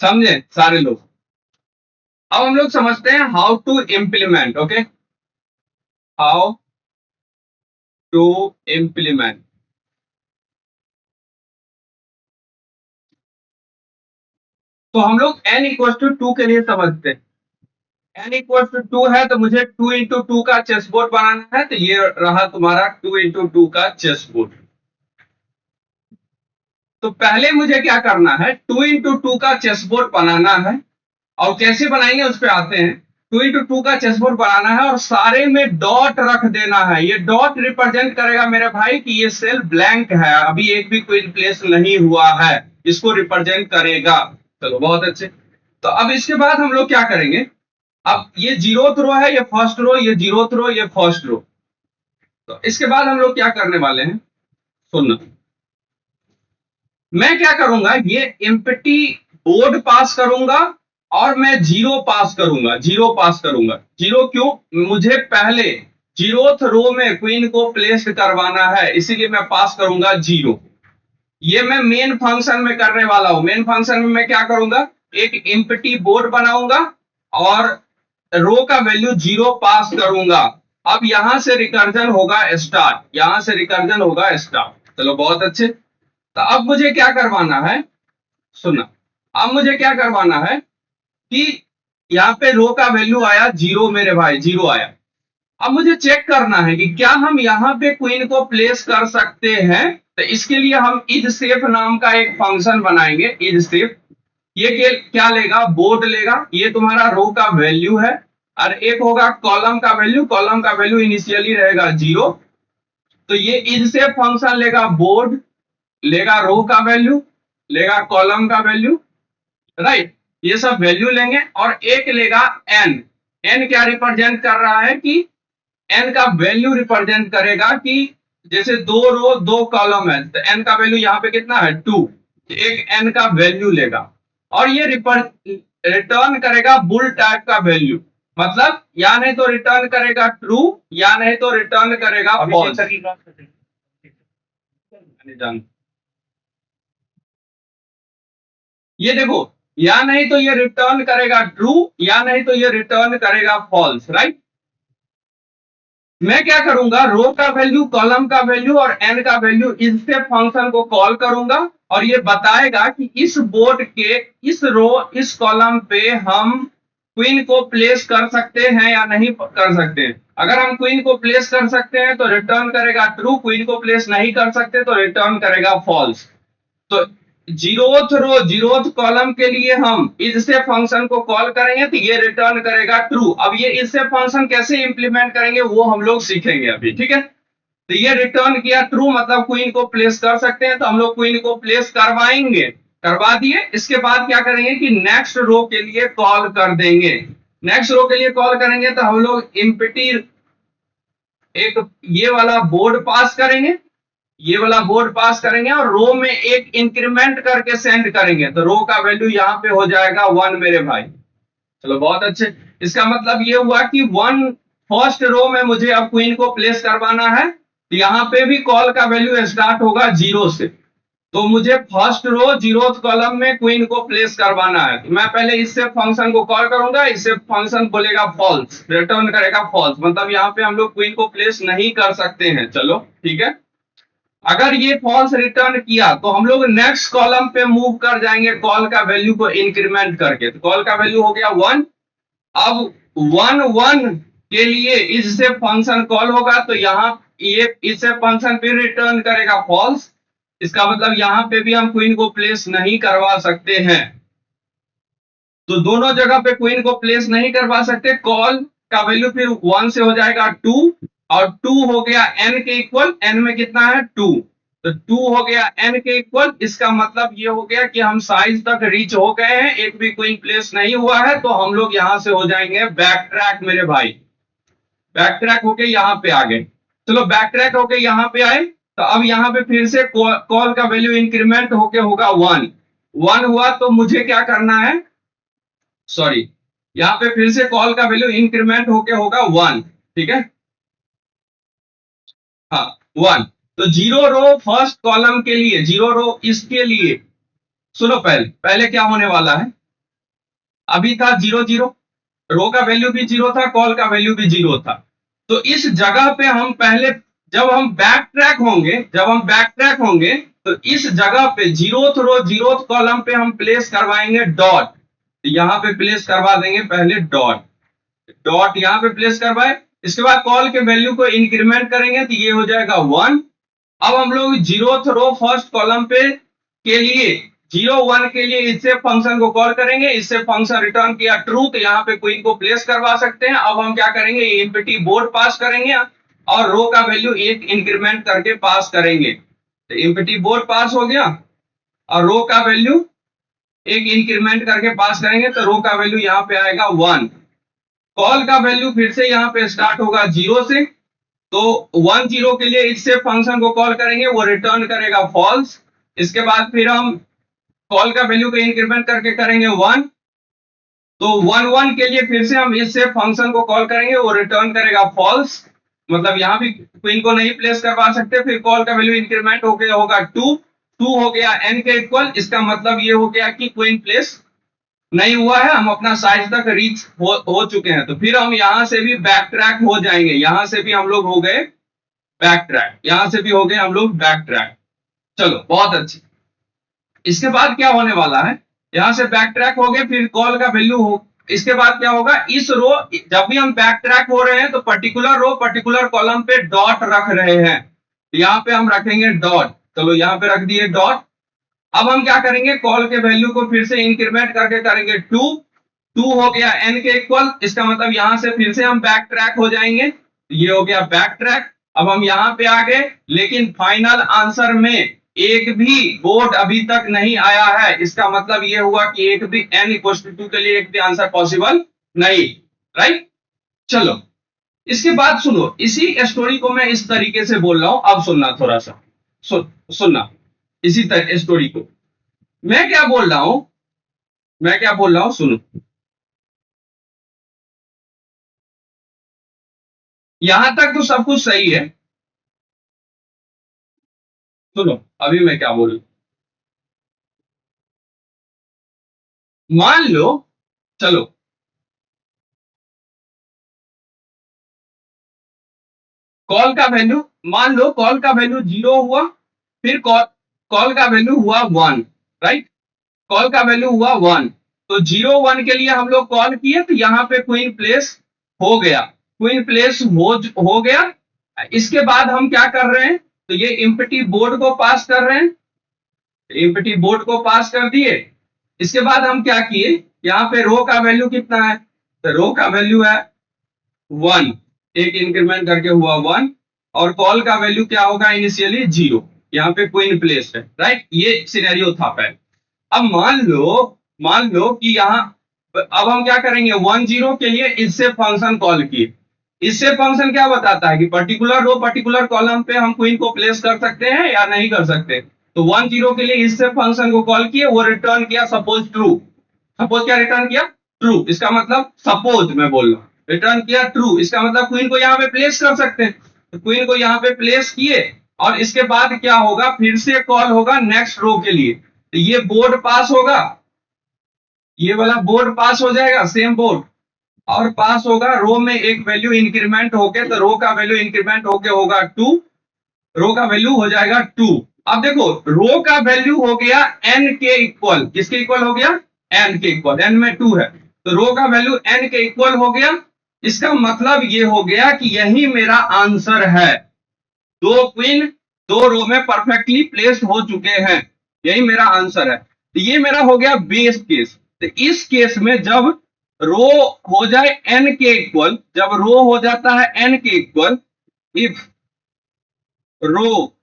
समझे सारे लोग। अब हम लोग समझते हैं how to implement. Okay, how to implement. तो हम लोग n इक्वल टू 2 के लिए समझते हैं। n इक्वल टू 2 है तो मुझे 2 इंटू 2 का चेस बोर्ड बनाना है, तो ये रहा तुम्हारा 2 इंटू 2 का चेस बोर्ड। तो पहले मुझे क्या करना है, 2 इंटू 2 का चेस बोर्ड बनाना है। और कैसे बनाएंगे उस पर आते हैं। 2 इंटू 2 का चेस बोर्ड बनाना है और सारे में डॉट रख देना है। ये डॉट रिप्रेजेंट करेगा मेरे भाई कि ये सेल ब्लैंक है, अभी एक भी क्वीन प्लेस नहीं हुआ है, इसको रिप्रेजेंट करेगा। चलो बहुत अच्छे। तो अब इसके बाद हम लोग क्या करेंगे, अब ये जीरोथ रो है, ये फर्स्ट रो, ये जीरोथ रो, ये फर्स्ट रो। तो इसके बाद हम लोग क्या करने वाले हैं, सुनना। मैं क्या करूंगा, ये एम्प्टी बोर्ड पास करूंगा और मैं जीरो पास करूंगा। जीरो पास करूंगा, जीरो क्यों, मुझे पहले जीरोथ रो में क्वीन को प्लेस करवाना है, इसीलिए मैं पास करूंगा जीरो। ये मैं मेन फंक्शन में करने वाला हूं। मेन फंक्शन में मैं क्या करूंगा, एक एम्प्टी बोर्ड बनाऊंगा और रो का वैल्यू जीरो पास करूंगा। अब यहां से रिकर्जन होगा स्टार्ट, यहां से रिकर्जन होगा स्टार्ट। चलो बहुत अच्छे। तो अब मुझे क्या करवाना है, सुनना। अब मुझे क्या करवाना है कि यहाँ पे रो का वैल्यू आया जीरो मेरे भाई, जीरो आया। अब मुझे चेक करना है कि क्या हम यहाँ पे क्वीन को प्लेस कर सकते हैं। तो इसके लिए हम इज सेफ नाम का एक फंक्शन बनाएंगे, इज सेफ। ये क्या लेगा, बोर्ड लेगा, ये तुम्हारा रो का वैल्यू है। और एक होगा कॉलम का वैल्यू, कॉलम का वैल्यू इनिशियली रहेगा जीरो। तो ये इज सेफ फंक्शन लेगा बोर्ड, लेगा रो का वैल्यू, लेगा कॉलम का वैल्यू, राइट। ये सब वैल्यू लेंगे और एक लेगा एन। एन क्या रिप्रेजेंट कर रहा है कि एन का वैल्यू रिप्रेजेंट करेगा कि जैसे दो रो दो कॉलम है, तो एन का वैल्यू यहाँ पे कितना है, 2। एक एन का वैल्यू लेगा और ये रिटर्न करेगा बुल टाइप का वैल्यू। मतलब या नहीं तो रिटर्न करेगा ट्रू, या नहीं तो रिटर्न करेगा फॉल्स। ये देखो, या नहीं तो ये रिटर्न करेगा ट्रू, या नहीं तो ये रिटर्न करेगा फॉल्स, राइट। मैं क्या करूंगा, रो का वैल्यू, कॉलम का वैल्यू और एन का वैल्यू, इससे फंक्शन को कॉल करूंगा और ये बताएगा कि इस बोर्ड के इस रो इस कॉलम पे हम क्वीन को प्लेस कर सकते हैं या नहीं कर सकते हैं। अगर हम क्वीन को प्लेस कर सकते हैं तो रिटर्न करेगा ट्रू, क्वीन को प्लेस नहीं कर सकते तो रिटर्न करेगा फॉल्स। तो जीरोथ रो जीरोथ कॉलम के लिए हम इससे फंक्शन को कॉल करेंगे तो ये रिटर्न करेगा ट्रू। अब ये इससे फंक्शन कैसे इंप्लीमेंट करेंगे वो हम लोग सीखेंगे अभी, ठीक है। तो ये रिटर्न किया ट्रू, मतलब क्वीन को प्लेस कर सकते हैं, तो हम लोग क्वीन को प्लेस करवाएंगे, करवा दिए। इसके बाद क्या करेंगे कि नेक्स्ट रो के लिए कॉल कर देंगे। नेक्स्ट रो के लिए कॉल करेंगे तो हम लोग एम्प्टी एक ये वाला बोर्ड पास करेंगे, ये वाला बोर्ड पास करेंगे और रो में एक इंक्रीमेंट करके सेंड करेंगे, तो रो का वैल्यू यहाँ पे हो जाएगा 1 मेरे भाई। चलो बहुत अच्छे। इसका मतलब ये हुआ कि 1 फर्स्ट रो में मुझे अब क्वीन को प्लेस करवाना है, तो यहाँ पे भी कॉल का वैल्यू स्टार्ट होगा जीरो से। तो मुझे फर्स्ट रो जीरोथ कॉलम में क्वीन को प्लेस करवाना है, तो मैं पहले इससे फंक्शन को कॉल करूंगा, इससे फंक्शन बोलेगा फॉल्स, रिटर्न करेगा फॉल्स, मतलब यहाँ पे हम लोग क्वीन को प्लेस नहीं कर सकते हैं। चलो ठीक है। अगर ये फॉल्स रिटर्न किया तो हम लोग नेक्स्ट कॉलम पे मूव कर जाएंगे कॉल का वैल्यू को इंक्रीमेंट करके, तो कॉल का वैल्यू हो गया 1। अब 1 के लिए इससे फंक्शन कॉल होगा, तो यहाँ ये इससे फंक्शन फिर रिटर्न करेगा फॉल्स। इसका मतलब यहाँ पे भी हम क्वीन को प्लेस नहीं करवा सकते हैं। तो दोनों जगह पे क्वीन को प्लेस नहीं करवा सकते। कॉल का वैल्यू फिर 1 से हो जाएगा 2 और 2 हो गया n के इक्वल, n में कितना है 2, तो 2 हो गया n के इक्वल। इसका मतलब ये हो गया कि हम साइज तक रीच हो गए हैं, एक भी क्वीन प्लेस नहीं हुआ है, तो हम लोग यहां से हो जाएंगे बैक ट्रैक मेरे भाई। बैक ट्रैक होके यहाँ पे आ गए। चलो बैक ट्रैक होके यहाँ पे आए, तो अब यहाँ पे फिर से कॉल का वैल्यू इंक्रीमेंट होके होगा 1 हुआ, तो मुझे क्या करना है, सॉरी, यहाँ पे फिर से कॉल का वैल्यू इंक्रीमेंट होके होगा 1, ठीक है। हाँ 1। तो जीरो रो फर्स्ट कॉलम के लिए, जीरो रो इसके लिए, सुनो पहले पहले क्या होने वाला है, अभी था 0 0, रो का वैल्यू भी 0 था, कॉल का वैल्यू भी 0 था। तो इस जगह पे हम पहले, जब हम बैक ट्रैक होंगे तो इस जगह पे जीरोथ रो जीरोथ कॉलम पे हम प्लेस करवाएंगे डॉट। यहां पे प्लेस करवा देंगे पहले डॉट, डॉट यहां पे प्लेस करवाए। इसके बाद कॉल के वैल्यू को इंक्रीमेंट करेंगे तो ये हो जाएगा 1। अब हम लोग जीरोथ रो फर्स्ट कॉलम पे के लिए 0 1 के लिए इससे फंक्शन को कॉल करेंगे, इससे फंक्शन रिटर्न किया ट्रू, तो यहाँ पे क्वीन को प्लेस करवा सकते हैं। अब हम क्या करेंगे, एम्प्टी बोर्ड पास करेंगे और रो का वैल्यू एक इंक्रीमेंट करके पास करेंगे। तो एम्प्टी बोर्ड पास हो गया और रो का वैल्यू एक इंक्रीमेंट करके पास करेंगे तो रो का वैल्यू यहाँ पे आएगा 1। कॉल का वैल्यू फिर से यहाँ पे स्टार्ट होगा 0 से, तो 1 0 के लिए इससे फंक्शन को कॉल करेंगे, वो रिटर्न करेगा फॉल्स। इसके बाद फिर हम कॉल का वैल्यू को इंक्रीमेंट करके करेंगे 1, तो 1 1 के लिए फिर से हम इससे फंक्शन को कॉल करेंगे, वो रिटर्न करेगा फॉल्स। मतलब यहां भी क्वीन को नहीं प्लेस करवा सकते। फिर कॉल का वैल्यू इंक्रीमेंट होके होगा 2, 2 हो गया n के इक्वल। इसका मतलब ये हो गया कि क्वीन प्लेस नहीं हुआ है, हम अपना साइज तक रीच हो चुके हैं। तो फिर हम यहां से भी बैक ट्रैक हो जाएंगे, यहां से भी हम लोग हो गए बैक ट्रैक, यहां से भी हो गए हम लोग बैक ट्रैक। चलो बहुत अच्छी। इसके बाद क्या होने वाला है, यहां से बैक ट्रैक हो गए, फिर कॉल का वैल्यू हो। इसके बाद क्या होगा, इस रो, जब भी हम बैक ट्रैक हो रहे हैं तो पर्टिकुलर रो पर्टिकुलर कॉलम पे डॉट रख रहे हैं, तो यहाँ पे हम रखेंगे डॉट। चलो यहाँ पे रख दिए डॉट। अब हम क्या करेंगे, कॉल के वैल्यू को फिर से इंक्रीमेंट करके करेंगे 2, 2 हो गया n के इक्वल। इसका मतलब यहां से फिर से हम बैक ट्रैक हो जाएंगे, ये हो गया बैक ट्रैक। अब हम यहां पे आ गए, लेकिन फाइनल आंसर में एक भी बोर्ड अभी तक नहीं आया है। इसका मतलब ये हुआ कि एक भी n इक्वल टू 2 के लिए एक भी आंसर पॉसिबल नहीं, राइट। चलो इसके बाद सुनो, इसी स्टोरी को मैं इस तरीके से बोल रहा हूं, अब सुनना थोड़ा सा, सुनना इसी तरह स्टोरी को। मैं क्या बोल रहा हूं, मैं क्या बोल रहा हूं, सुनो। यहां तक तो सब कुछ सही है, सुनो अभी मैं क्या बोलूं। मान लो, चलो कॉल का वैल्यू, मान लो कॉल का वैल्यू 0 हुआ, फिर कॉल का वैल्यू हुआ 1, राइट। कॉल का वैल्यू हुआ 1, तो 0 1 के लिए हम लोग कॉल किए तो यहाँ पे क्वीन प्लेस हो गया, क्वीन प्लेस हो गया। इसके बाद हम क्या कर रहे हैं, तो ये एम्प्टी बोर्ड को पास कर रहे हैं, एम्प्टी बोर्ड को पास कर दिए। इसके बाद हम क्या किए, यहाँ पे रो का वैल्यू कितना है, तो रो का वैल्यू है 1, एक इंक्रीमेंट करके हुआ 1, और कॉल का वैल्यू क्या होगा, इनिशियली 0। यहाँ पे क्वीन प्लेस है, राइट। ये सिनेरियो था पहले। अब मान लो कि यहाँ, अब हम क्या करेंगे, 1 0 के लिए इससे फंक्शन कॉल किए। इससे फंक्शन क्या बताता है कि पर्टिकुलर रो पर्टिकुलर कॉलम पे हम क्वीन को प्लेस कर सकते हैं या नहीं कर सकते। तो 1 0 के लिए इससे फंक्शन को कॉल किए, वो रिटर्न किया सपोज ट्रू। सपोज क्या रिटर्न किया, ट्रू। इसका मतलब सपोज मैं बोल रहा हूं, रिटर्न किया ट्रू। इसका मतलब क्वीन को यहाँ पे प्लेस कर सकते हैं, तो क्वीन को यहाँ पे प्लेस किए। और इसके बाद क्या होगा, फिर से कॉल होगा नेक्स्ट रो के लिए, तो ये बोर्ड पास होगा, ये वाला बोर्ड पास हो जाएगा, सेम बोर्ड, और पास होगा रो में एक वैल्यू इंक्रीमेंट होके, तो रो का वैल्यू इंक्रीमेंट होके होगा 2, रो का वैल्यू हो जाएगा 2। अब देखो रो का वैल्यू हो गया n के इक्वल, किसके इक्वल हो गया, n के इक्वल, n में 2 है, तो रो का वैल्यू n के इक्वल हो गया। इसका मतलब ये हो गया कि यही मेरा आंसर है, दो क्वीन दो रो में परफेक्टली प्लेस्ड हो चुके हैं, यही मेरा आंसर है। तो ये मेरा हो गया बेस केस। तो इस केस में जब रो हो जाए n के इक्वल, जब रो हो जाता है n के equal, if row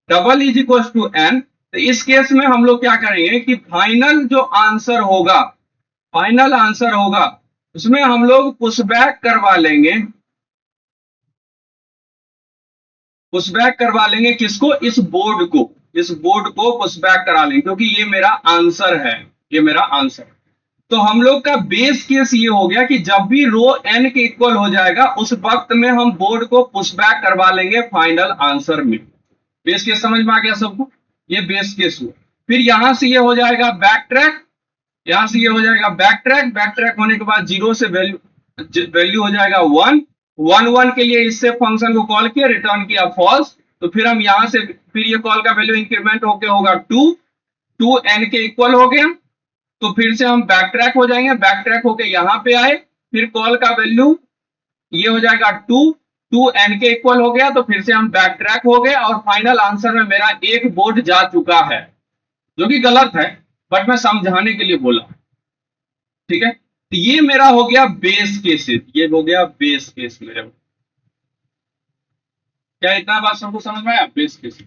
double is equal to n, तो इस केस में हम लोग क्या करेंगे कि फाइनल जो आंसर होगा, फाइनल आंसर होगा उसमें हम लोग पुशबैक करवा लेंगे, पुशबैक करवा लेंगे किसको, इस बोर्ड को, इस बोर्ड को पुशबैक करा लेंगे, क्योंकि ये मेरा आंसर है, ये मेरा आंसर। तो हम लोग का बेस केस ये हो गया कि जब भी रो n के इक्वल हो जाएगा उस वक्त में हम बोर्ड को पुशबैक करवा लेंगे फाइनल आंसर में। बेस केस समझ में आ गया सबको, ये बेस केस हुआ। फिर यहां से ये हो जाएगा बैक ट्रैक, यहां से ये हो जाएगा बैक ट्रैक होने के बाद जीरो से वैल्यू हो जाएगा 1 के लिए इससे फंक्शन को कॉल किया, रिटर्न किया फॉल्स। तो फिर हम यहां से फिर ये कॉल का वैल्यू इंक्रीमेंट होके होगा 2 n के इक्वल हो गया। तो फिर से हम बैक ट्रैक हो जाएंगे, बैक ट्रैक होके यहाँ पे आए, फिर कॉल का वैल्यू ये हो जाएगा 2 n के इक्वल हो गया। तो फिर से हम बैक ट्रैक हो गए और फाइनल आंसर में मेरा एक बोर्ड जा चुका है, जो कि गलत है, बट मैं समझाने के लिए बोला। ठीक है, तो ये मेरा हो गया बेस केस, ये हो गया बेस केस मेरे। क्या इतना बात सबको समझ में आया? बेस केस,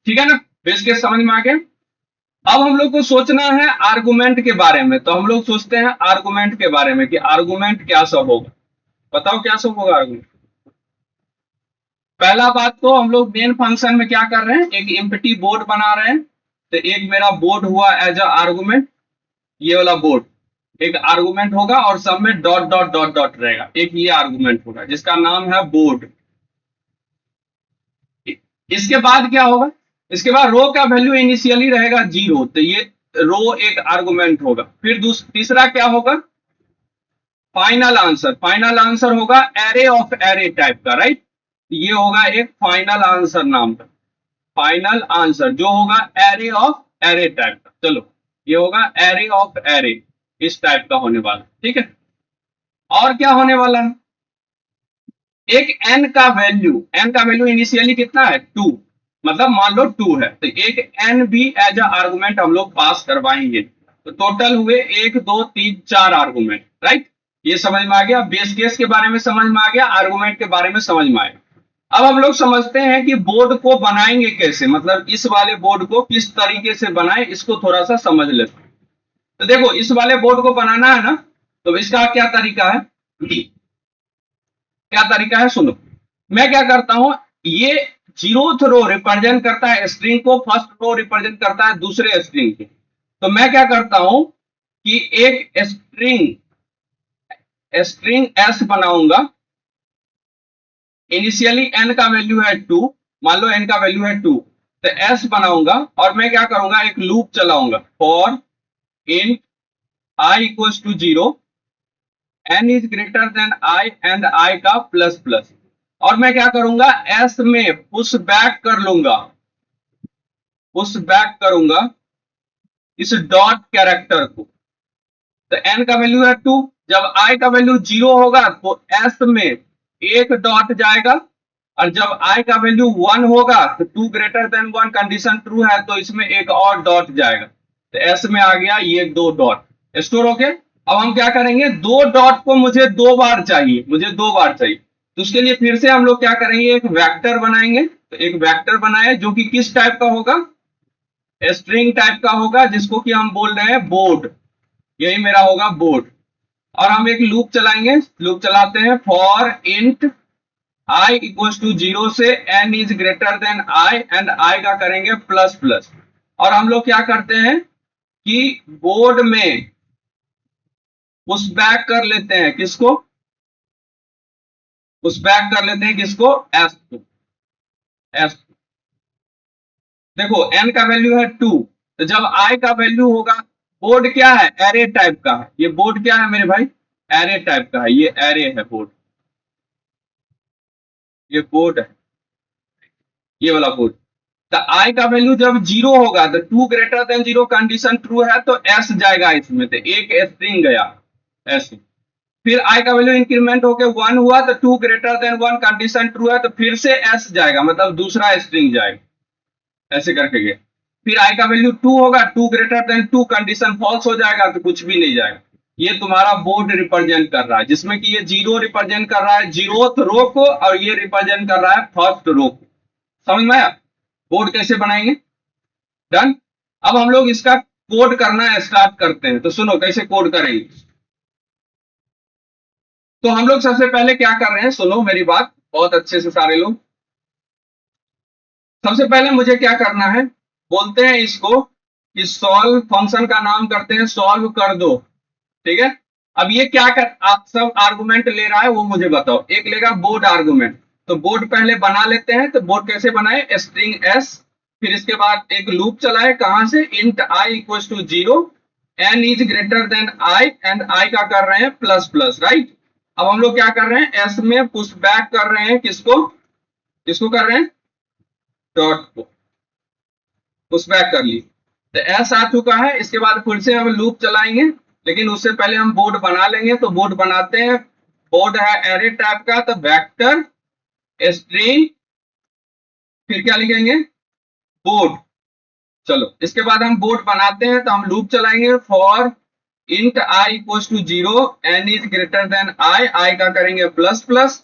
ठीक है ना? बेस केस समझ में आ गया। अब हम लोग को सोचना है आर्गुमेंट के बारे में। तो हम लोग सोचते हैं आर्गुमेंट के बारे में कि आर्गुमेंट क्या सब होगा। बताओ क्या सब होगा आर्गुमेंट। पहला बात तो हम लोग मेन फंक्शन में क्या कर रहे हैं, एक एम्प्टी बोर्ड बना रहे हैं। तो एक मेरा बोर्ड हुआ एज अ आर्गुमेंट, ये वाला बोर्ड एक आर्गुमेंट होगा और सब में डॉट डॉट डॉट डॉट रहेगा, एक ये आर्गुमेंट होगा जिसका नाम है बोर्ड। इसके बाद क्या होगा, इसके बाद रो का वैल्यू इनिशियली रहेगा 0, तो ये रो एक आर्गुमेंट होगा। फिर तीसरा क्या होगा, फाइनल आंसर। फाइनल आंसर होगा एरे ऑफ एरे टाइप का, राइट? ये होगा एक फाइनल आंसर नाम का, फाइनल आंसर जो होगा एरे ऑफ एरे टाइप का। चलो, ये होगा एरे ऑफ एरे, इस टाइप का होने वाला, ठीक है। और क्या होने वाला है, एक n का वैल्यू इनिशियली कितना है 2, मतलब मान लो 2 है, तो एक n भी एज अ आर्गुमेंट हम लोग पास करवाएंगे। तो टोटल हुए 1 2 3 4 आर्गुमेंट, राइट? ये समझ में आ गया, बेस केस के बारे में समझ में आ गया, आर्गुमेंट के बारे में समझ में आया। अब हम लोग समझते हैं कि बोर्ड को बनाएंगे कैसे, मतलब इस वाले बोर्ड को किस तरीके से बनाए, इसको थोड़ा सा समझ लेते हैं। तो देखो, इस वाले बोर्ड को बनाना है ना, तो इसका क्या तरीका है, क्या तरीका है सुनो। मैं क्या करता हूं, ये 0th रो रिप्रेजेंट करता है स्ट्रिंग को, फर्स्ट रो रिप्रेजेंट करता है दूसरे स्ट्रिंग की। तो मैं क्या करता हूं कि एक स्ट्रिंग एस बनाऊंगा। इनिशियली n का वैल्यू है 2, मान लो n का वैल्यू है 2, तो s बनाऊंगा और मैं क्या करूंगा, एक लूप चलाऊंगा for int i equals to 0, n is greater than i and i का प्लस प्लस। और मैं क्या करूंगा, s में पुश बैक कर लूंगा, पुश बैक करूंगा इस डॉट कैरेक्टर को। तो n का वैल्यू है 2, जब i का वैल्यू 0 होगा तो s में एक डॉट जाएगा, और जब i का वैल्यू 1 होगा तो 2 ग्रेटर देन 1 कंडीशन ट्रू है, तो इसमें एक और डॉट जाएगा। तो s में आ गया ये 2 डॉट स्टोर हो गए। अब हम क्या करेंगे, 2 डॉट को मुझे 2 बार चाहिए, मुझे 2 बार चाहिए, तो उसके लिए फिर से हम लोग क्या करेंगे, एक वेक्टर बनाएंगे। तो एक वेक्टर बनाए जो कि किस टाइप का होगा, स्ट्रिंग टाइप का होगा, जिसको कि हम बोल रहे हैं बोर्ड, यही मेरा होगा बोर्ड। और हम एक लूप चलाएंगे, लूप चलाते हैं for int i equals to 0 से n is greater than i and i का करेंगे प्लस प्लस। और हम लोग क्या करते हैं कि बोर्ड में पुश बैक कर लेते हैं, किसको पुश बैक कर लेते हैं, किसको, s को, s। देखो n का वैल्यू है 2, तो जब i का वैल्यू होगा, बोर्ड क्या है, एरे टाइप का है। ये बोर्ड क्या है मेरे भाई, एरे टाइप का है, ये एरे है बोर्ड, ये बोर्ड है, ये वाला बोर्ड। तो i का वैल्यू जब 0 होगा तो 2 ग्रेटर देन 0 कंडीशन ट्रू है, तो s जाएगा इसमें, तो एक स्ट्रिंग गया s। फिर i का वैल्यू इंक्रीमेंट होके 1 हुआ तो 2 ग्रेटर देन 1 कंडीशन ट्रू है, तो फिर से s जाएगा, मतलब दूसरा स्ट्रिंग जाएगा, ऐसे करके गया। फिर i का वैल्यू 2 होगा, 2 ग्रेटर देन 2 कंडीशन फॉल्स हो जाएगा, तो कुछ भी नहीं जाएगा। ये तुम्हारा बोर्ड रिप्रेजेंट कर रहा है, जिसमें कि ये 0 रिप्रेजेंट कर रहा है 0th रो को, और ये रिप्रेजेंट कर रहा है फर्स्ट रो को। समझ में आया, बोर्ड कैसे बनाएंगे, डन। अब हम लोग इसका कोड करना स्टार्ट करते हैं। तो सुनो कैसे कोड करेंगे। तो हम लोग सबसे पहले क्या कर रहे हैं, सुनो मेरी बात बहुत अच्छे से सारे लोग। सबसे पहले मुझे क्या करना है, बोलते हैं इसको कि सॉल्व, फंक्शन का नाम करते हैं सॉल्व कर दो, ठीक है। अब ये क्या कर, आप सब आर्गुमेंट ले रहा है वो मुझे बताओ। एक लेगा बोर्ड आर्गुमेंट, तो बोर्ड पहले बना लेते हैं। तो बोर्ड कैसे बनाए, स्ट्रिंग s, फिर इसके बाद एक लूप चलाए, कहां से, int i equal to 0, n is greater than i and i का कर रहे हैं प्लस प्लस, राइट। अब हम लोग क्या कर रहे हैं, s में पुश बैक कर रहे हैं, किसको किसको कर रहे हैं, डॉट को पुश बैक कर ली, तो s आ चुका है। इसके बाद फिर से हम लूप चलाएंगे, लेकिन उससे पहले हम बोर्ड बना लेंगे। तो बोर्ड बनाते हैं, बोर्ड है एरे टाइप का, तो वेक्टर स्ट्रिंग फिर क्या लिखेंगे, बोर्ड। चलो इसके बाद हम बोर्ड बनाते हैं, तो हम लूप चलाएंगे for int i equals to 0 n is greater than i का करेंगे प्लस प्लस।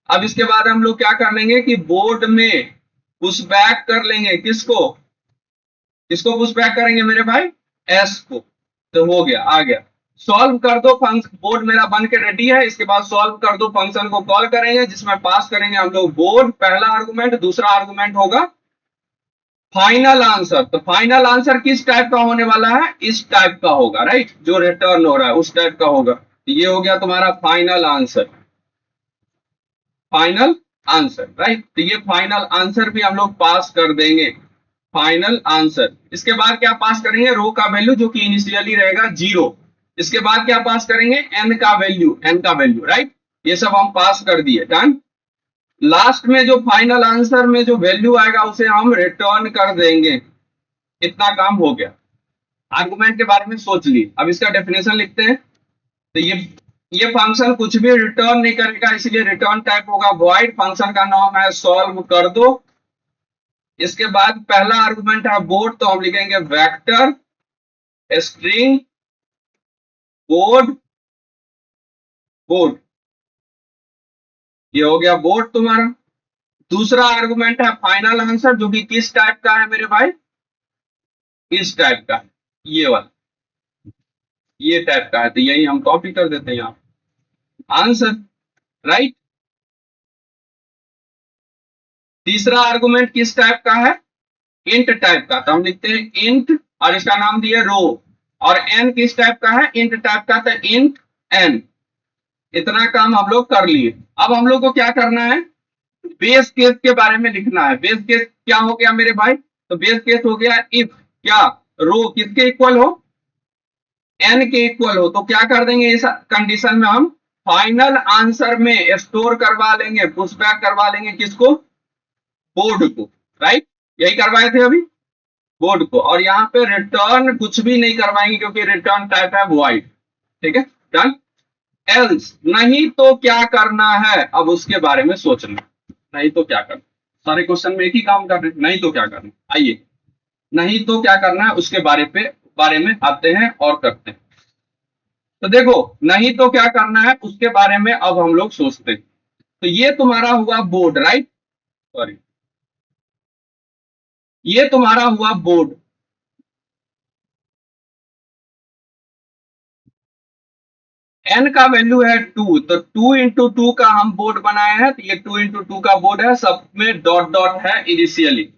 अब इसके बाद हम लोग क्या कर लेंगे कि बोर्ड में पुश बैक कर लेंगे, किसको किसको पुश बैक करेंगे मेरे भाई, s को। तो हो गया, आ गया। सॉल्व कर दो फंक्शन, बोर्ड मेरा बन के रेडी है। इसके बाद सॉल्व कर दो फंक्शन को कॉल करेंगे, जिसमें पास करेंगे हम लोग बोर्ड पहला आर्गुमेंट, दूसरा आर्गुमेंट होगा फाइनल आंसर। तो फाइनल आंसर किस टाइप का होने वाला है, इस टाइप का होगा, राइट, जो रिटर्न हो रहा है उस टाइप का होगा। तो ये हो गया तुम्हारा final answer, final answer, right. तो ये फाइनल आंसर भी हम लोग पास कर देंगे, फाइनल आंसर। इसके बाद क्या पास करेंगे, रो का वैल्यू जो कि इनिशियली रहेगा 0। इसके बाद क्या पास करेंगे, n का वैल्यू, राइट। ये सब हम पास कर दिए, डन। लास्ट में जो फाइनल आंसर में जो वैल्यू आएगा उसे हम रिटर्न कर देंगे। इतना काम हो गया। आर्गुमेंट के बारे में सोच लिए, अब इसका डेफिनेशन लिखते हैं। तो ये फंक्शन कुछ भी रिटर्न नहीं करेगा, इसलिए रिटर्न टाइप होगा वॉइड। फंक्शन का नाम है सॉल्व कर दो। इसके बाद पहला आर्गुमेंट है बोर्ड, तो हम लिखेंगे वेक्टर स्ट्रिंग बोर्ड, ये हो गया बोर्ड तुम्हारा। दूसरा आर्गुमेंट है फाइनल आंसर, जो कि किस टाइप का है मेरे भाई, इस टाइप का, ये वाला, ये टाइप का है। तो यही हम कॉपी कर देते हैं यहाँ, आंसर, राइट। तीसरा आर्गुमेंट किस टाइप का है, इंट टाइप का, तो हम लिखते हैं इंट, और इसका नाम दिया रो। और एन किस टाइप का है, इंट टाइप का, तो इंट एन। इतना काम हम लोग कर लिए। अब हम लोग को क्या करना है, बेस केस के बारे में लिखना है। बेस केस क्या हो गया मेरे भाई, तो बेस केस हो गया इफ क्या, रो किसके इक्वल हो, एन के इक्वल हो। तो क्या कर देंगे, इस कंडीशन में हम फाइनल आंसर में स्टोर करवा लेंगे, पुश बैक करवा लेंगे, किसको, बोर्ड को, राइट। यही करवाए थे अभी, बोर्ड को। और यहाँ पे रिटर्न कुछ भी नहीं करवाएंगे, क्योंकि रिटर्न टाइप है वॉइड, ठीक है, डन। एल्स, नहीं तो क्या करना है, अब उसके बारे में सोचना। नहीं तो क्या करना, सारे क्वेश्चन में एक ही काम कर रहे हैं, नहीं तो क्या करना। आइए, नहीं तो क्या करना है उसके बारे में आते हैं और करते हैं। तो देखो, नहीं तो क्या करना है उसके बारे में अब हम लोग सोचते हैं। तो ये तुम्हारा हुआ बोर्ड, राइट, सॉरी, ये तुम्हारा हुआ बोर्ड। n का वैल्यू है 2, तो 2 इंटू 2 का हम बोर्ड बनाए हैं। तो ये 2 इंटू 2 का बोर्ड है, सब में डॉट डॉट है इनिशियली।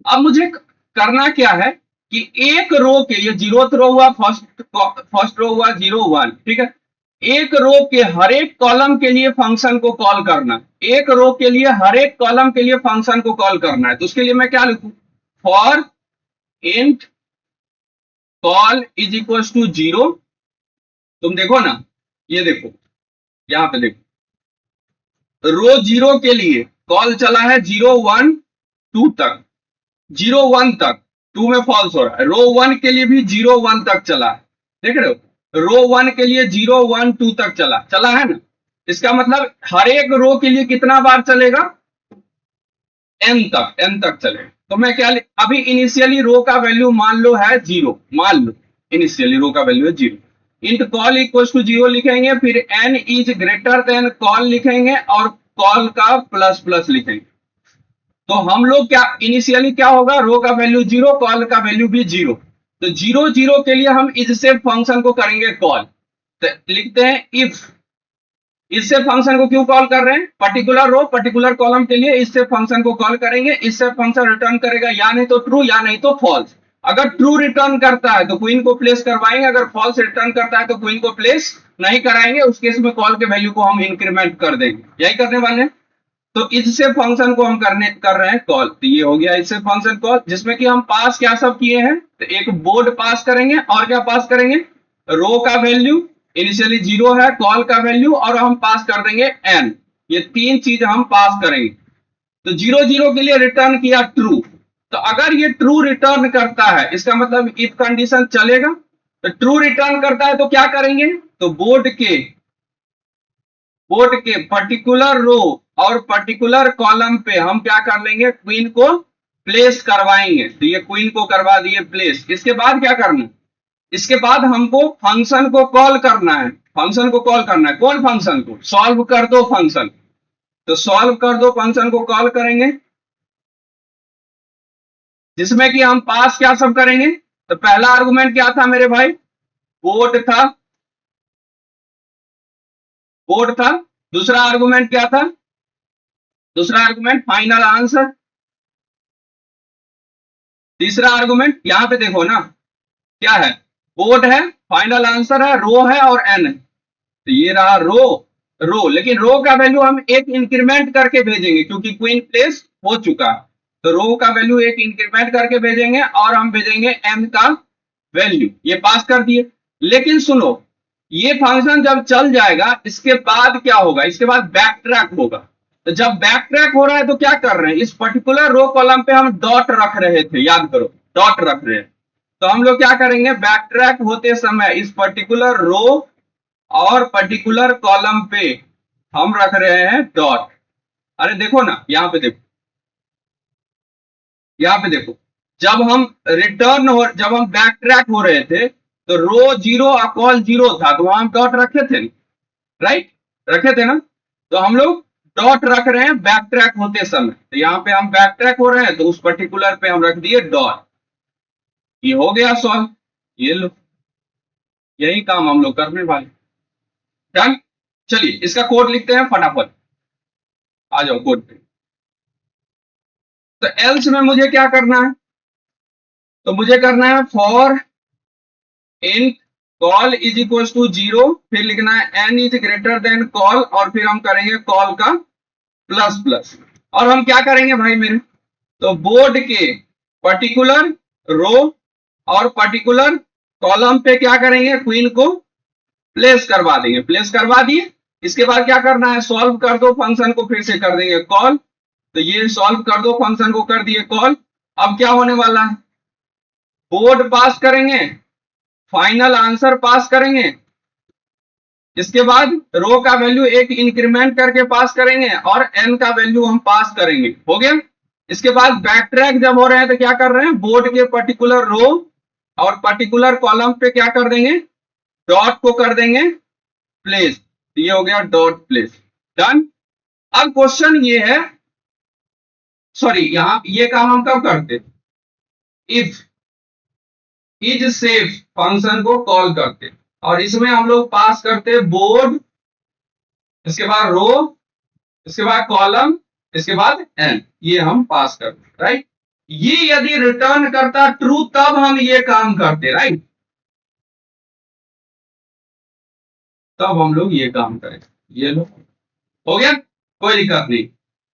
अब मुझे करना क्या है कि एक रो के, ये 0th रो हुआ, फर्स्ट रो हुआ 0 1, ठीक है। एक रो के हर एक कॉलम के लिए फंक्शन को कॉल करना, एक रो के लिए हर एक कॉलम के लिए फंक्शन को कॉल करना है। तो उसके लिए मैं क्या लिखूं, for int col is equal to 0। तुम देखो ना, ये देखो, यहां पे देखो, रो 0 के लिए कॉल चला है 0 1 2 तक, 0 1 तक, 2 में फॉल्स हो रहा है। रो 1 के लिए भी 0 1 तक चला है, देख रहे हो, रो 1 के लिए 0 1 2 तक चला है ना। इसका मतलब हर एक रो के लिए कितना बार चलेगा, n तक चलेगा। तो मैं क्या अभी इनिशियली रो का वैल्यू मान लो है 0, मान लो इनिशियली रो का वैल्यू है 0। इंट कॉल इक्वल टू 0 लिखेंगे, फिर n is greater than call लिखेंगे, और कॉल का प्लस प्लस लिखेंगे। तो हम लोग क्या, इनिशियली क्या होगा, रो का वैल्यू 0, कॉल का वैल्यू भी 0। तो 0 0 के लिए हम इससे फंक्शन को करेंगे कॉल। तो लिखते हैं इफ, इससे फंक्शन को क्यों कॉल कर रहे हैं, पर्टिकुलर रो पर्टिकुलर कॉलम के लिए इससे फंक्शन को कॉल करेंगे। इससे फंक्शन रिटर्न करेगा या नहीं तो ट्रू या नहीं तो फॉल्स। अगर ट्रू रिटर्न करता है तो क्वीन को प्लेस करवाएंगे, अगर फॉल्स रिटर्न करता है तो क्वीन को प्लेस नहीं कराएंगे। उस केस में कॉल के वैल्यू को हम इंक्रीमेंट कर देंगे, यही करने वाले हैं। तो इससे फंक्शन को हम कर रहे हैं कॉल। तो ये हो गया इससे फंक्शन कॉल, जिसमें कि हम पास क्या सब किए हैं, तो एक बोर्ड पास करेंगे और क्या पास करेंगे, रो का वैल्यू इनिशियली 0 है, कॉल का वैल्यू, और हम पास कर देंगे n। ये तीन चीज हम पास करेंगे। तो 0 0 के लिए रिटर्न किया ट्रू। तो अगर ये ट्रू रिटर्न करता है, इसका मतलब इफ कंडीशन चलेगा। तो ट्रू रिटर्न करता है तो क्या करेंगे, तो बोर्ड के पर्टिकुलर रो और पर्टिकुलर कॉलम पे हम क्या कर लेंगे, क्वीन को प्लेस करवाएंगे। तो ये क्वीन को करवा दिए प्लेस। इसके बाद क्या करना, इसके बाद हमको फंक्शन को कॉल करना है। फंक्शन को कॉल करना है, कौन फंक्शन को, सॉल्व कर दो फंक्शन। तो सॉल्व कर दो फंक्शन को कॉल करेंगे, जिसमें कि हम पास क्या सब करेंगे। तो पहला आर्गुमेंट क्या था मेरे भाई, बोर्ड था। दूसरा आर्गुमेंट क्या था, दूसरा आर्गुमेंट फाइनल आंसर। तीसरा आर्गुमेंट यहां पे देखो ना क्या है, बोर्ड है, फाइनल आंसर है, रो है और एन है। तो ये रहा रो, लेकिन रो का वैल्यू हम एक इंक्रीमेंट करके भेजेंगे क्योंकि क्वीन प्लेस हो चुका है। तो रो का वैल्यू एक इंक्रीमेंट करके भेजेंगे और हम भेजेंगे एम का वैल्यू। ये पास कर दिए। लेकिन सुनो, ये फंक्शन जब चल जाएगा इसके बाद क्या होगा, इसके बाद बैक ट्रैक होगा। तो जब बैक ट्रैक हो रहा है तो क्या कर रहे हैं, इस पर्टिकुलर रो कॉलम पे हम डॉट रख रहे थे, याद करो डॉट रख रहे हैं। तो हम लोग क्या करेंगे, बैक ट्रैक होते समय इस पर्टिकुलर रो और पर्टिकुलर कॉलम पे हम रख रहे हैं डॉट। अरे देखो ना, यहां पे देखो, यहां पे देखो, जब हम बैक ट्रैक हो रहे थे तो रो 0 और कॉल 0 था, तो वहां हम डॉट रखे थे, राइट, रखे थे ना। तो हम लोग डॉट रख रहे हैं बैक ट्रैक होते समय। तो यहाँ पे हम बैक ट्रैक हो रहे हैं तो उस पर्टिकुलर पे हम रख दिए डॉट। ये हो गया सॉल्व। ये लो, यही काम हम लोग करने वाले। डन। चलिए इसका कोड लिखते हैं फटाफट, आ जाओ कोड पे। तो एल्स में मुझे क्या करना है, तो मुझे करना है for in col is equal to 0, फिर लिखना है n is greater than col, और फिर हम करेंगे कॉल का प्लस प्लस। और हम क्या करेंगे भाई मेरे, तो बोर्ड के पर्टिकुलर रो और पर्टिकुलर कॉलम पे क्या करेंगे, क्वीन को प्लेस करवा देंगे। प्लेस करवा दिए, इसके बाद क्या करना है, सॉल्व कर दो फंक्शन को, फिर से कर देंगे कॉल। तो ये सॉल्व कर दो फंक्शन को, कर दिए कॉल। अब क्या होने वाला है, बोर्ड पास करेंगे, फाइनल आंसर पास करेंगे, इसके बाद रो का वैल्यू एक इंक्रीमेंट करके पास करेंगे और एन का वैल्यू हम पास करेंगे। हो गया। इसके बाद बैक ट्रैक जब हो रहे हैं तो क्या कर रहे हैं, बोर्ड के पर्टिकुलर रो और पर्टिकुलर कॉलम पे क्या कर देंगे, डॉट को कर देंगे प्लेस। ये हो गया डॉट प्लेस। डन। अब क्वेश्चन ये है, सॉरी यहां ये काम हम कब करते, इफ इज सेफ फंक्शन को कॉल करते, और इसमें हम लोग पास करते बोर्ड, इसके बाद रो, इसके बाद कॉलम, इसके बाद एन, ये हम पास करते, राइट। ये यदि रिटर्न करता ट्रू तब हम ये काम करते, राइट, तब हम लोग ये काम करें। ये लो, हो गया, कोई दिक्कत नहीं।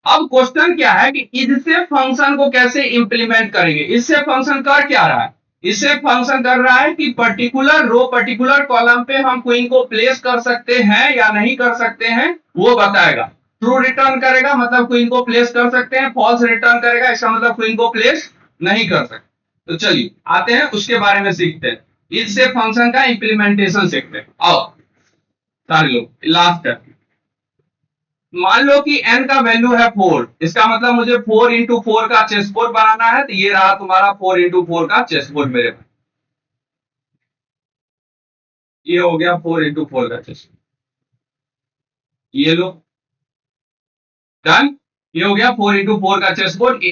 अब क्वेश्चन क्या है कि इससे फंक्शन को कैसे इंप्लीमेंट करेंगे। इससे फंक्शन कर क्या रहा है, इससे फंक्शन कर रहा है कि पर्टिकुलर रो पर्टिकुलर कॉलम पे हम क्वीन को प्लेस कर सकते हैं या नहीं कर सकते हैं, वो बताएगा। ट्रू रिटर्न करेगा मतलब क्वीन को प्लेस कर सकते हैं, फॉल्स रिटर्न करेगा इसका मतलब क्वीन को प्लेस नहीं कर सकते। तो चलिए आते हैं उसके बारे में सीखते हैं, इससे फंक्शन का इंप्लीमेंटेशन सीखते हैं। आओ सारे लोग, लास्ट है। मान लो कि n का वैल्यू है 4, इसका मतलब मुझे 4 इंटू 4 का चेस बोर्ड बनाना है। तो ये रहा तुम्हारा 4 इंटू 4 का चेस बोर्ड मेरे पास। ये हो गया 4 इंटू 4 का चेस। ये लो, डन। ये हो गया 4 इंटू 4 का चेस बोर्ड,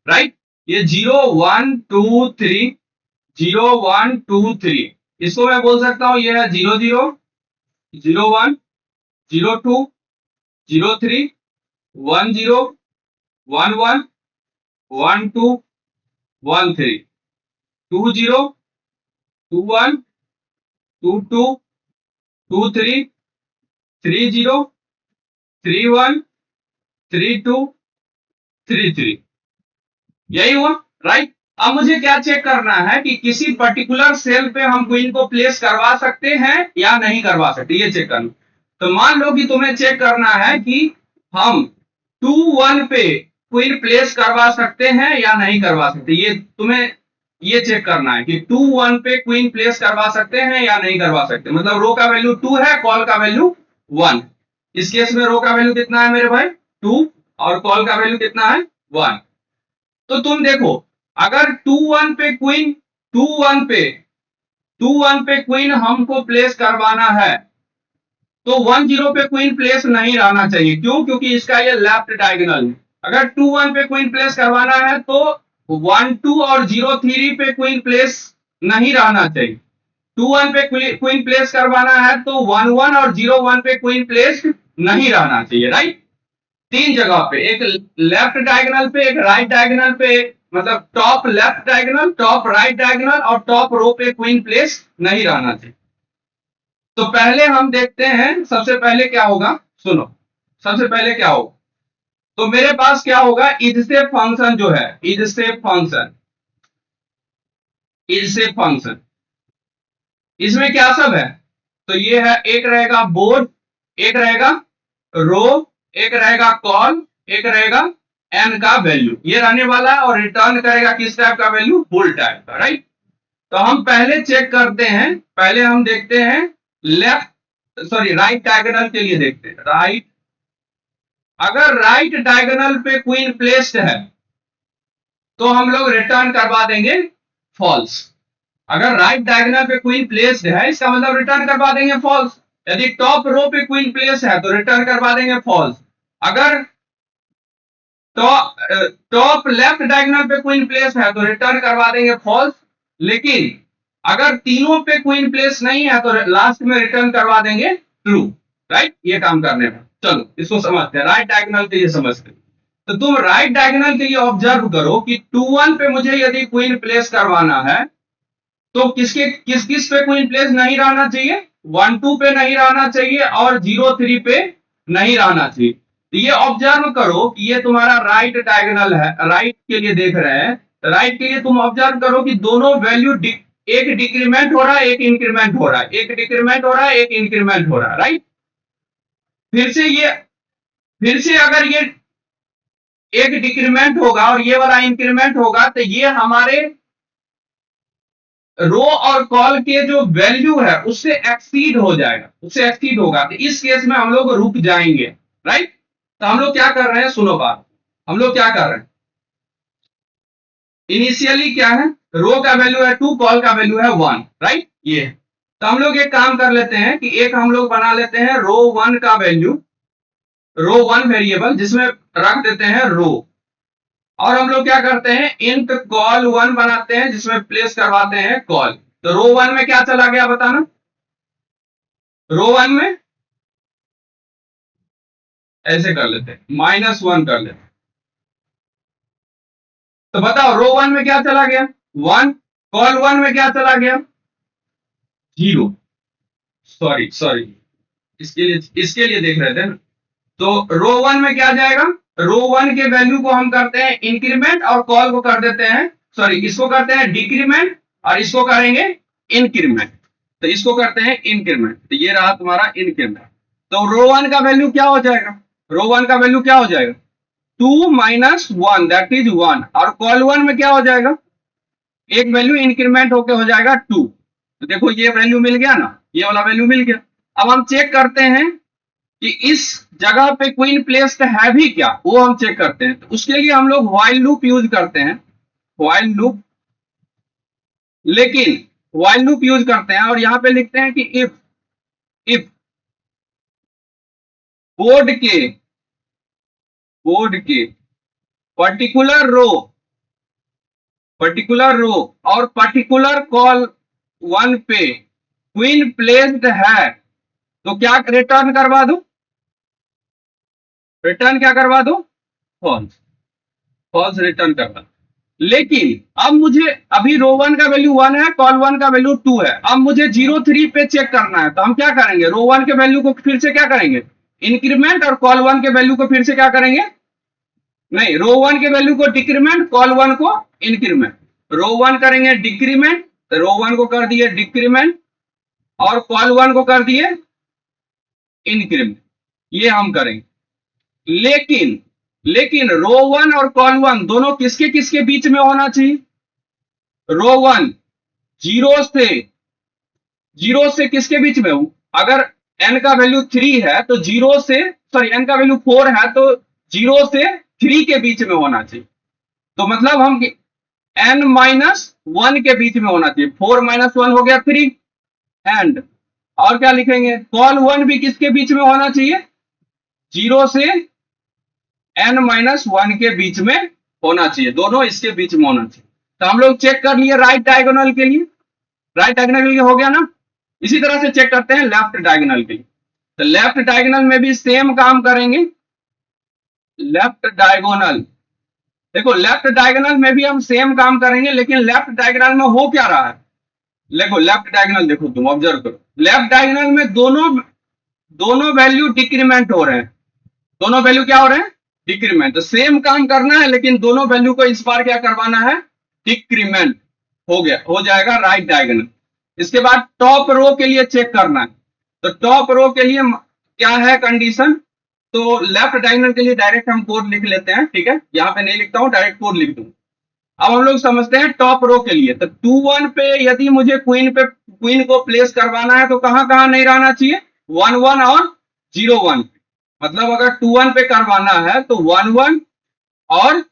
राइट। ये 0 1 2 3, 0 1 2 3, इसको मैं बोल सकता हूं ये है 0 0 0 1 0 2 0 3 1 0 1 1 1 2 1 3 2 0 2 1 2 2 2 3 3 0 3 1 3233, यही हुआ, राइट। अब मुझे क्या चेक करना है कि किसी पर्टिकुलर सेल पे हम क्वीन को प्लेस करवा सकते हैं या नहीं करवा सकते, ये चेक करना। तो मान लो कि तुम्हें चेक करना है कि हम 2-1 पे क्वीन प्लेस करवा सकते हैं या नहीं करवा सकते, ये तुम्हें ये चेक करना है कि 2-1 पे क्वीन प्लेस करवा सकते हैं या नहीं करवा सकते। मतलब रो का वैल्यू 2 है, कॉल का वैल्यू 1। इस केस में रो का वैल्यू कितना है मेरे भाई, 2, और कॉल का वैल्यू कितना है, 1। तो तुम देखो, अगर 2-1 पे क्वीन 2-1 पे क्वीन हमको प्लेस करवाना है तो 1-0 पे क्वीन प्लेस नहीं रहना चाहिए। क्यों? क्योंकि इसका ये लेफ्ट डायगोनल है। अगर 2-1 पे क्वीन प्लेस करवाना है तो 1-2 और 0-3 पे क्वीन प्लेस नहीं रहना चाहिए। 2-1 पे क्वीन प्लेस करवाना है तो 1-1 और 0-1 पे क्वीन प्लेस नहीं रहना चाहिए, राइट। 3 जगह पे, एक लेफ्ट डायगोनल पे, एक राइट डायगोनल पे, मतलब top left diagonal, top right diagonal और टॉप रो पे क्वीन प्लेस नहीं रहना चाहिए। तो पहले हम देखते हैं, सबसे पहले क्या होगा, सुनो, सबसे पहले क्या होगा। तो मेरे पास क्या होगा, इजसेप फंक्शन जो है, इजसेप फंक्शन, इसमें क्या सब है, तो ये है, एक रहेगा बोर्ड, एक रहेगा रो, एक रहेगा कॉल, एक रहेगा एन का वैल्यू, ये रहने वाला है। और रिटर्न करेगा किस टाइप का वैल्यू, फुल टाइप का, राइट। तो हम पहले चेक करते हैं, पहले हम देखते हैं राइट डायगोनल के लिए देखते हैं। राइट, अगर राइट डायगोनल पे क्वीन प्लेस्ड है तो हम लोग रिटर्न करवा देंगे फॉल्स। अगर राइट डायगोनल पे क्वीन प्लेस्ड है इसका मतलब रिटर्न करवा देंगे फॉल्स। यदि टॉप रो पे क्वीन प्लेस है तो रिटर्न करवा देंगे फॉल्स। अगर टॉप लेफ्ट डायगोनल पे क्वीन प्लेस है तो रिटर्न करवा देंगे फॉल्स। लेकिन अगर तीनों पे क्वीन प्लेस नहीं है तो लास्ट में रिटर्न करवा देंगे ट्रू, राइट। ये काम करने में, चलो इसको समझते हैं। राइट डायगोनल के लिए समझते हैं। तो तुम राइट डायगोनल के लिए ऑब्जर्व करो कि 2-1 पे मुझे यदि क्वीन प्लेस करवाना है तो किस किस पे क्वीन प्लेस नहीं रहना चाहिए, 1-2 पे नहीं रहना चाहिए और 0-3 पे नहीं रहना चाहिए। तो ये ऑब्जर्व करो कि ये तुम्हारा राइट डायगोनल है, राइट के लिए देख रहे हैं। राइट के लिए तुम ऑब्जर्व करो कि दोनों वैल्यू एक डिक्रीमेंट हो रहा है, एक इंक्रीमेंट हो रहा है, एक डिक्रीमेंट हो रहा है, एक इंक्रीमेंट हो रहा है, राइट। फिर से अगर ये एक डिक्रीमेंट होगा और ये वाला इंक्रीमेंट होगा तो ये हमारे रो और कॉल के जो वैल्यू है उससे एक्सीड हो जाएगा, उससे एक्सीड होगा। तो इस केस में हम लोग रुक जाएंगे, राइट। तो हम लोग क्या कर रहे हैं, सुनो बात, हम लोग क्या कर रहे हैं, इनिशियली क्या है, रो का वैल्यू है 2, कॉल का वैल्यू है 1, राइट। ये तो हम लोग एक काम कर लेते हैं कि एक हम लोग बना लेते हैं रो 1 का वैल्यू, रो 1 वेरिएबल जिसमें रख देते हैं रो। और हम लोग क्या करते हैं, इंट कॉल 1 बनाते हैं जिसमें प्लेस करवाते हैं कॉल। तो रो 1 में क्या चला गया बताना, रो 1 में ऐसे कर लेते हैं, -1 कर लेते हैं। तो बताओ रो 1 में क्या चला गया, 1, कॉल 1 में क्या चला गया, 0। सॉरी इसके लिए देख रहे थे ना। तो रो 1 में क्या जाएगा, रो 1 के वैल्यू को हम करते हैं इंक्रीमेंट और कॉल को कर देते हैं, इसको करते हैं डिक्रीमेंट और इसको करेंगे इंक्रीमेंट। तो इसको करते हैं इंक्रीमेंट, तो ये रहा तुम्हारा इंक्रीमेंट। तो रो 1 का वैल्यू क्या हो जाएगा, रो 1 का वैल्यू क्या हो जाएगा, 2 - 1 दैट इज 1। और कॉल 1 में क्या हो जाएगा, एक वैल्यू इंक्रीमेंट होके हो जाएगा 2। तो देखो ये वैल्यू मिल गया ना, ये वाला वैल्यू मिल गया। अब हम चेक करते हैं कि इस जगह पे क्वीन प्लेस्ड है भी क्या, वो हम चेक करते हैं। तो उसके लिए हम लोग व्हाइल लूप यूज करते हैं, व्हाइल लूप। लेकिन व्हाइल लूप यूज करते हैं और यहां पे लिखते हैं कि इफ बोर्ड के पर्टिकुलर रो और पर्टिकुलर कॉल 1 पे क्वीन प्लेस्ड है तो क्या रिटर्न करवा दो, रिटर्न क्या करवा दो, फॉल्स रिटर्न करवा। लेकिन अब मुझे अभी रो 1 का वैल्यू 1 है, कॉल 1 का वैल्यू 2 है। अब मुझे 0-3 पे चेक करना है तो हम क्या करेंगे, रो 1 के वैल्यू को फिर से क्या करेंगे, इंक्रीमेंट, और कॉल 1 के वैल्यू को फिर से क्या करेंगे, नहीं, रो 1 के वैल्यू को डिक्रीमेंट, कॉल 1 को इंक्रीमेंट। रो 1 करेंगे डिक्रीमेंट, तो रो 1 को कर दिए डिक्रीमेंट और कॉल 1 को कर दिए इंक्रीमेंट, ये हम करेंगे। लेकिन रो 1 और कॉल 1 दोनों किसके किसके बीच में होना चाहिए? रो 1 जीरो से किसके बीच में हो? अगर n का वैल्यू 3 है तो n का वैल्यू 4 है तो 0 से 3 के बीच में होना चाहिए। तो मतलब हम n माइनस 1 के बीच में होना चाहिए। 4 माइनस 1 हो गया 3। एंड और क्या लिखेंगे? कॉल 1 भी किसके बीच में होना चाहिए? 0 से n माइनस 1 के बीच में होना चाहिए, दोनों इसके बीच में होना चाहिए। तो हम लोग चेक कर लिए राइट डायगोनल के लिए, राइट डायगोनल के लिए हो गया ना। इसी तरह से चेक करते हैं लेफ्ट डायगोनल के लिए। तो लेफ्ट डायगोनल में भी सेम काम करेंगे। लेफ्ट डायगोनल, देखो लेफ्ट डायगोनल में भी हम सेम काम करेंगे, लेकिन लेफ्ट डायगोनल में हो क्या रहा है? देखो लेफ्ट डायगोनल, देखो तुम ऑब्जर्व करो, लेफ्ट डायगोनल में दोनों वैल्यू डिक्रीमेंट हो रहे हैं। दोनों वैल्यू क्या हो रहे हैं? डिक्रीमेंट। तो सेम काम करना है, लेकिन दोनों वैल्यू को इस बार क्या करवाना है? डिक्रीमेंट। हो गया, हो जाएगा राइट डायगोनल। इसके बाद टॉप रो के लिए चेक करना है। तो टॉप रो के लिए क्या है कंडीशन? तो लेफ्ट डायगोनल के लिए डायरेक्ट हम कोड लिख लेते हैं, ठीक है, यहां पे नहीं लिखता हूं, डायरेक्ट कोड लिख दूंगा। अब हम लोग समझते हैं टॉप रो के लिए। तो 2-1 पे यदि मुझे क्वीन को प्लेस करवाना है तो कहां कहां नहीं रहना चाहिए? 1-1 और 0-1। मतलब अगर 2-1 पे करवाना है तो 1-1 और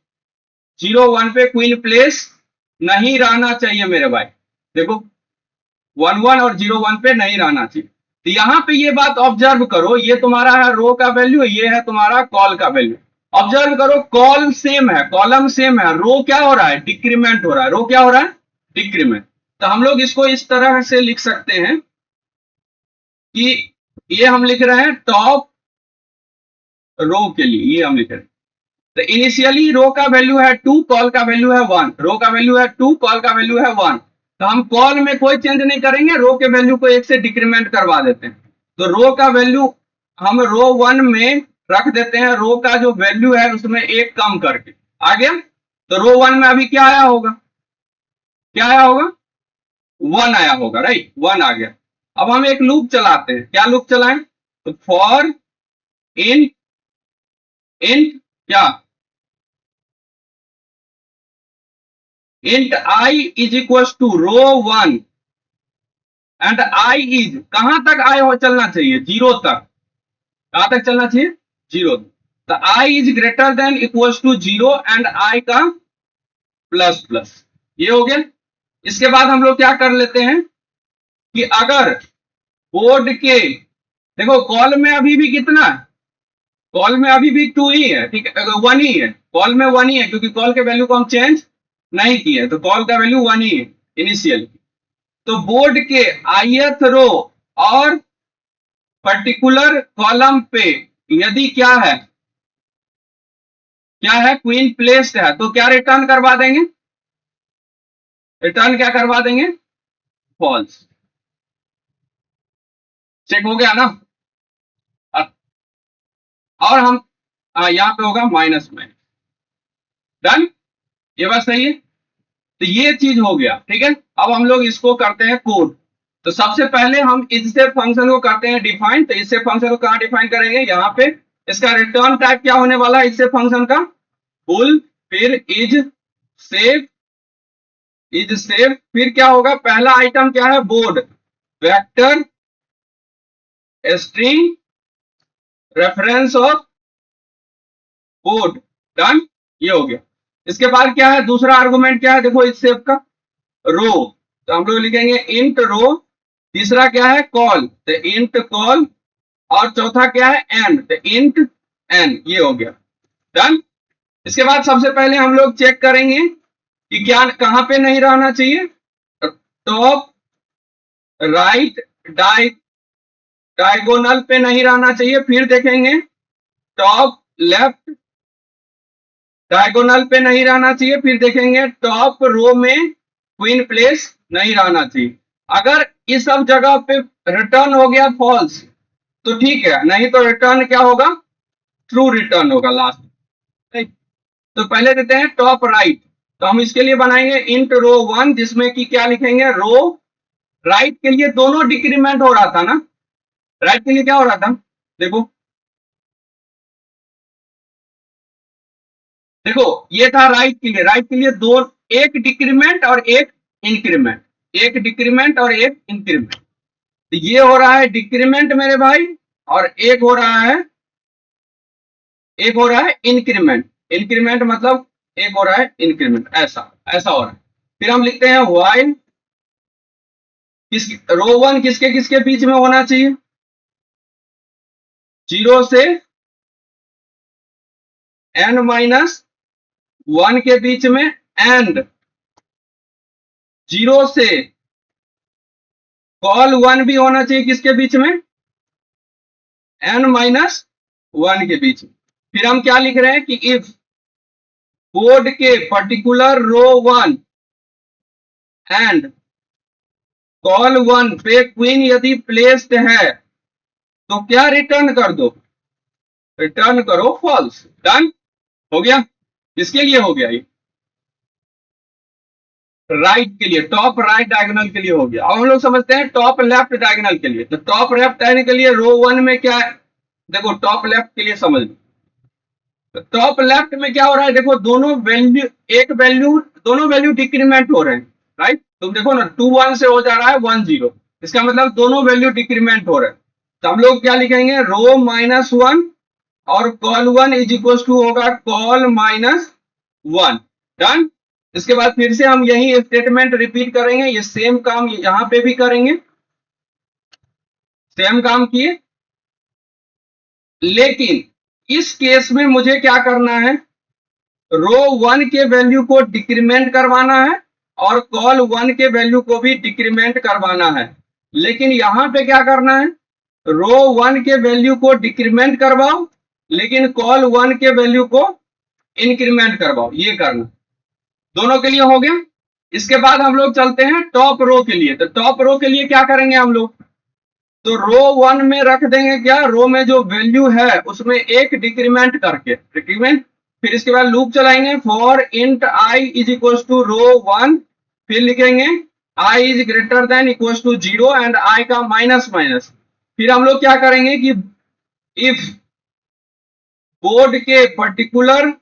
0-1 पे क्वीन प्लेस नहीं रहना चाहिए मेरे भाई। देखो 1-1 और 0-1 पे नहीं रहना चाहिए। तो यहां पे ये बात ऑब्जर्व करो, ये तुम्हारा है रो का वैल्यू, ये है तुम्हारा कॉल का वैल्यू। ऑब्जर्व करो, कॉल सेम है, कॉलम सेम है, रो क्या हो रहा है? डिक्रीमेंट हो रहा है। रो क्या हो रहा है? डिक्रीमेंट। तो हम लोग इसको इस तरह से लिख सकते हैं कि ये हम लिख रहे हैं टॉप रो के लिए, ये हम लिख रहे हैं। तो इनिशियली रो का वैल्यू है 2, कॉल का वैल्यू है 1। रो का वैल्यू है 2, कॉल का वैल्यू है 1। तो हम कॉल में कोई चेंज नहीं करेंगे, रो के वैल्यू को 1 से डिक्रीमेंट करवा देते हैं। तो रो का वैल्यू हम रो 1 में रख देते हैं, रो का जो वैल्यू है उसमें 1 कम करके। आ गया? तो रो 1 में अभी क्या आया होगा? क्या आया होगा? 1 आया होगा, राइट, 1 आ गया। अब हम एक लूप चलाते हैं। क्या लूप चलाएं? तो फॉर इन क्या? int I is equals to row 1 and I is, कहां तक I हो चलना चाहिए? 0 तक। कहां तक चलना चाहिए? 0। तो I is greater than equals to 0 and I का प्लस प्लस, ये हो गया। इसके बाद हम लोग क्या कर लेते हैं कि अगर बोर्ड के, देखो कॉल में अभी भी कितना है? कॉल में अभी भी 2 ही है, ठीक है, 1 ही है, कॉल में 1 ही है, क्योंकि कॉल के वैल्यू को हम चेंज नहीं किए, तो कॉल का वैल्यू 1 ही है इनिशियल। तो बोर्ड के ith रो और पर्टिकुलर कॉलम पे यदि क्या है क्वीन प्लेस्ड है, तो क्या रिटर्न करवा देंगे? रिटर्न क्या करवा देंगे? फॉल्स। चेक हो गया ना? और हम यहां पे होगा माइनस में। डन? ये बात सही है। तो ये चीज हो गया, ठीक है। अब हम लोग इसको करते हैं कोड। तो सबसे पहले हम इससे फंक्शन को करते हैं डिफाइन। तो इससे फंक्शन को कहां डिफाइन करेंगे? यहाँ पे। इसका रिटर्न टाइप क्या होने वाला है इससे फंक्शन का? फुल, फिर इज सेव, फिर क्या होगा? पहला आइटम क्या है? Board vector string reference of board. Done? ये हो गया। इसके बाद क्या है? दूसरा आर्गुमेंट क्या है? देखो इस सेव का रो, तो हम लोग लिखेंगे इंट रो। तीसरा क्या है? कॉल, तो इंट कॉल। और चौथा क्या है? एन, तो इंट एन। ये हो गया। डन? इसके बाद सबसे पहले हम लोग चेक करेंगे कि क्या कहां पे नहीं रहना चाहिए। टॉप राइट डायगोनल पे नहीं रहना चाहिए। फिर देखेंगे टॉप लेफ्ट डायगोनल पे नहीं रहना चाहिए। फिर देखेंगे टॉप रो में क्वीन प्लेस नहीं रहना चाहिए। अगर इस सब जगह पे रिटर्न हो गया फॉल्स तो ठीक है, नहीं तो रिटर्न क्या होगा? ट्रू रिटर्न होगा लास्ट। तो पहले देते हैं टॉप राइट, तो हम इसके लिए बनाएंगे इंट रो 1, जिसमें कि क्या लिखेंगे, रो राइट के लिए दोनों डिक्रीमेंट हो रहा था ना, राइट के लिए क्या हो रहा था, देखो देखो ये था राइट के लिए, राइट के लिए दो, एक डिक्रीमेंट और एक इंक्रीमेंट, एक डिक्रीमेंट और एक इंक्रीमेंट। तो ये हो रहा है डिक्रीमेंट मेरे भाई, और एक हो रहा है इंक्रीमेंट, इंक्रीमेंट मतलब एक हो रहा है इंक्रीमेंट, ऐसा ऐसा हो रहा है। फिर हम लिखते हैं व्हाइल, किस रो 1 किसके किसके बीच में होना चाहिए, 0 से n-1 के बीच में, एंड 0 से कॉल 1 भी होना चाहिए किसके बीच में, n-1 के बीच में। फिर हम क्या लिख रहे हैं कि इफ कोड के पर्टिकुलर रो 1 एंड कॉल 1 पे क्वीन यदि प्लेस्ड है तो क्या रिटर्न कर दो, रिटर्न करो फॉल्स। डन, हो गया, किसके लिए हो गया, ये राइट के लिए, टॉप राइट डायगोनल के लिए हो गया। अब हम लोग समझते हैं टॉप लेफ्ट डायगोनल के लिए। तो टॉप लेफ्ट डायगोनल के लिए रो 1 में क्या है, देखो टॉप लेफ्ट के लिए समझ लो, तो टॉप लेफ्ट में क्या हो रहा है, देखो दोनों वैल्यू, एक वैल्यू, दोनों वैल्यू डिक्रीमेंट हो रहे हैं, राइट। तुम देखो ना 2 1 से हो जा रहा है 1 0, इसका मतलब दोनों वैल्यू डिक्रीमेंट हो रहे हैं। तो हम लोग क्या लिखेंगे, रो -1 और कॉल 1 इज इक्वल टू होगा कॉल -1। डन। इसके बाद फिर से हम यही स्टेटमेंट रिपीट करेंगे, ये सेम काम यहां पे भी करेंगे, सेम काम किए, लेकिन इस केस में मुझे क्या करना है, रो 1 के वैल्यू को डिक्रीमेंट करवाना है और कॉल 1 के वैल्यू को भी डिक्रीमेंट करवाना है। लेकिन यहां पे क्या करना है, रो 1 के वैल्यू को डिक्रीमेंट करवाओ लेकिन कॉल 1 के वैल्यू को इंक्रीमेंट करवाओ, ये करना, दोनों के लिए हो गया। इसके बाद हम लोग चलते हैं टॉप रो के लिए। तो टॉप रो के लिए क्या करेंगे हम लोग, तो रो 1 में रख देंगे क्या, रो में जो वैल्यू है उसमें एक डिक्रीमेंट करके, डिक्रीमेंट, फिर इसके बाद लूप चलाएंगे for int i is equal to row 1, फिर लिखेंगे i is greater than equal to 0 and i का माइनस माइनस। फिर हम लोग क्या करेंगे कि इफ कोड के पर्टिकुलर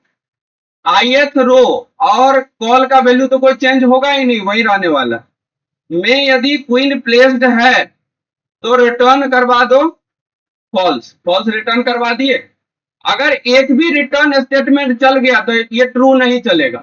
ith रो और कॉल का वैल्यू तो कोई चेंज होगा ही नहीं, वही रहने वाला, में यदि क्वीन प्लेस्ड है तो रिटर्न करवा दो फॉल्स, फॉल्स रिटर्न करवा दिए। अगर एक भी रिटर्न स्टेटमेंट चल गया तो ये ट्रू नहीं चलेगा,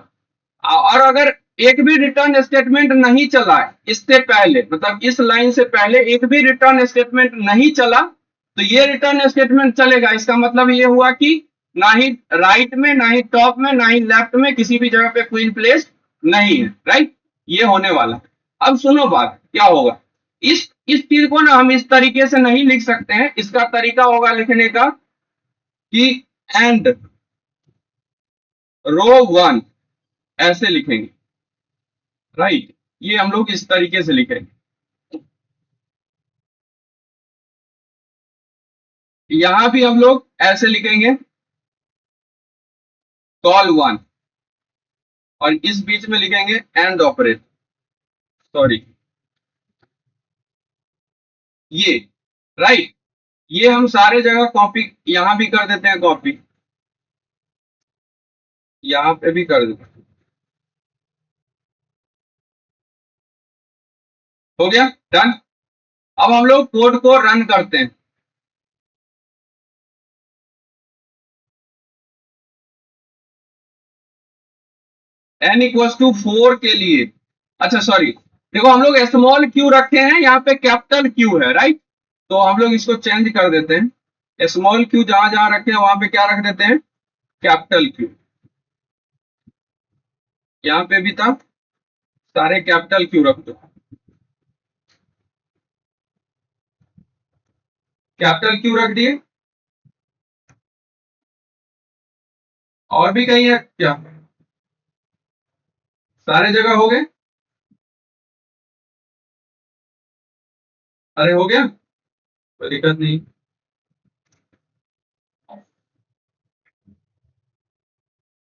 और अगर एक भी रिटर्न स्टेटमेंट नहीं चला इससे पहले, मतलब इस लाइन से पहले एक भी रिटर्न स्टेटमेंट नहीं चला तो ये रिटर्न स्टेटमेंट चलेगा। इसका मतलब ये हुआ कि ना ही राइट में, ना ही टॉप में, ना ही लेफ्ट में किसी भी जगह पे क्वीन प्लेस नहीं है, राइट, ये होने वाला। अब सुनो बात क्या होगा, इस चीज को ना हम इस तरीके से नहीं लिख सकते हैं, इसका तरीका होगा लिखने का कि एंड रो 1 ऐसे लिखेंगे, राइट, ये हम लोग इस तरीके से लिखेंगे। यहां भी हम लोग ऐसे लिखेंगे कॉल 1, और इस बीच में लिखेंगे एंड ऑपरेट, सॉरी ये, राइट, ये हम सारे जगह कॉपी, यहां भी कर देते हैं कॉपी, यहां पे भी कर देते हैं, हो गया, डन। अब हम लोग कोड को रन करते हैं। n इक्वल्स टू 4 के लिए, अच्छा सॉरी, देखो हम लोग स्मॉल क्यू रखे हैं, यहाँ पे कैपिटल क्यू है, राइट, तो हम लोग इसको चेंज कर देते हैं, स्मॉल क्यू जहां जहां रखे हैं वहां पे क्या रख देते हैं, कैपिटल क्यू। यहाँ पे भी था, सारे कैपिटल क्यू रख दो, कैपिटल क्यू रख दिए। और भी कहीं है क्या, सारे जगह हो गए, अरे हो गया, कोई दिक्कत नहीं।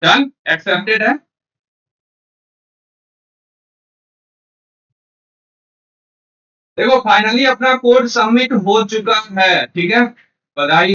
डन, एक्सेप्टेड है। देखो फाइनली अपना कोड सबमिट हो चुका है, ठीक है, बधाई।